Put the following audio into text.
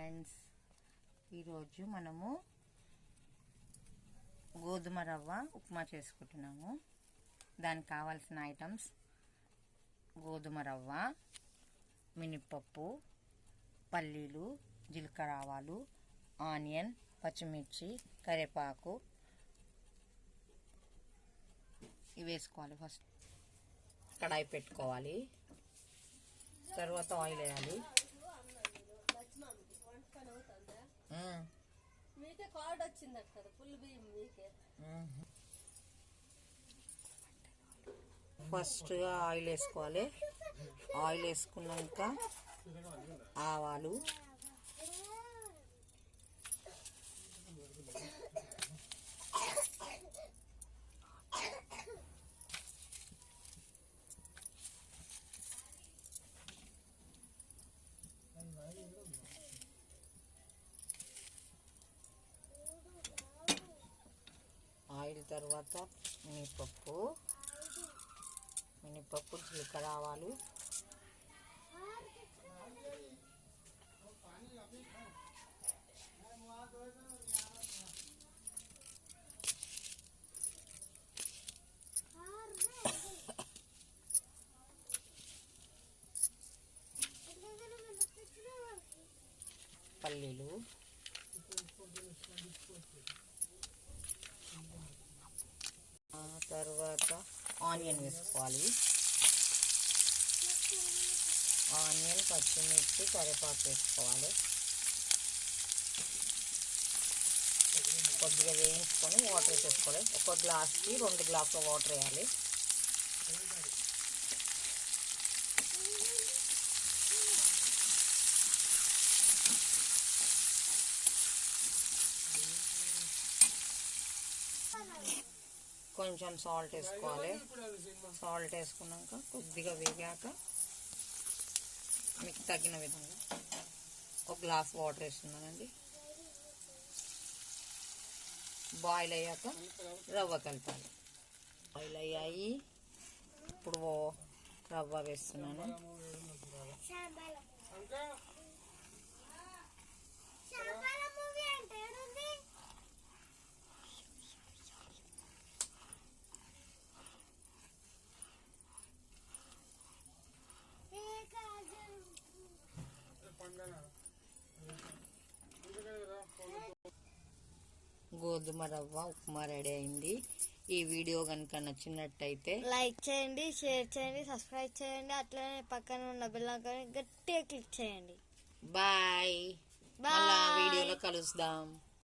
Friends, ఈరోజు మనము గోధుమ రవ్వ ఉప్మా చేసుకుంటున్నాము. దానికి కావాల్సిన ఐటమ్స్: గోధుమ రవ్వ, మినపప్పు, పల్లీలు, జీలకర్ర ఆవాలు, ఆనియన్, పచ్చిమిర్చి, కరివేపాకు ఇవి వేసుకోవాలి. ఫస్ట్ కడాయి పెట్టుకోవాలి, తర్వాత ఆయిల్ వేయాలి. ఫస్ట్ ఆయిల్ వేసుకోవాలి. ఆయిల్ వేసుకున్నాక ఆవాలు, ఆయిల్ తర్వాత మినపప్పు, జీలకర్ర ఆవాలు, పల్లీలు, తర్వాత ఆనియన్ వేసుకోవాలి. ఆనియన్, పచ్చిమిర్చి, కరివేపాకు వేసుకోవాలి. కొద్దిగా వేయించుకొని వాటర్ వేసేసుకోవాలి. ఒక గ్లాస్కి 2 గ్లాసుల వాటర్ వేయాలి. కొంచెం సాల్ట్ వేసుకోవాలి. సాల్ట్ వేసుకున్నాక కొద్దిగా వేగాక మీకు తగిన విధంగా 1 గ్లాస్ వాటర్ వేస్తున్నానండి. బాయిల్ అయ్యాక రవ్వ కలపాలి. బాయిల్ అయ్యాయి, ఇప్పుడు రవ్వ వేస్తున్నాను. గోధుమ రవ్వ ఉప్మా రెడీ అయింది. ఈ వీడియో కనుక నచ్చినట్టయితే లైక్ చేయండి, షేర్ చేయండి, సబ్స్క్రైబ్ చేయండి. అట్లనే పక్కన ఉన్న బెల్ ఐకాన్ గట్టిగా క్లిక్ చేయండి. బాయ్. వీడియోలో కలుద్దాం.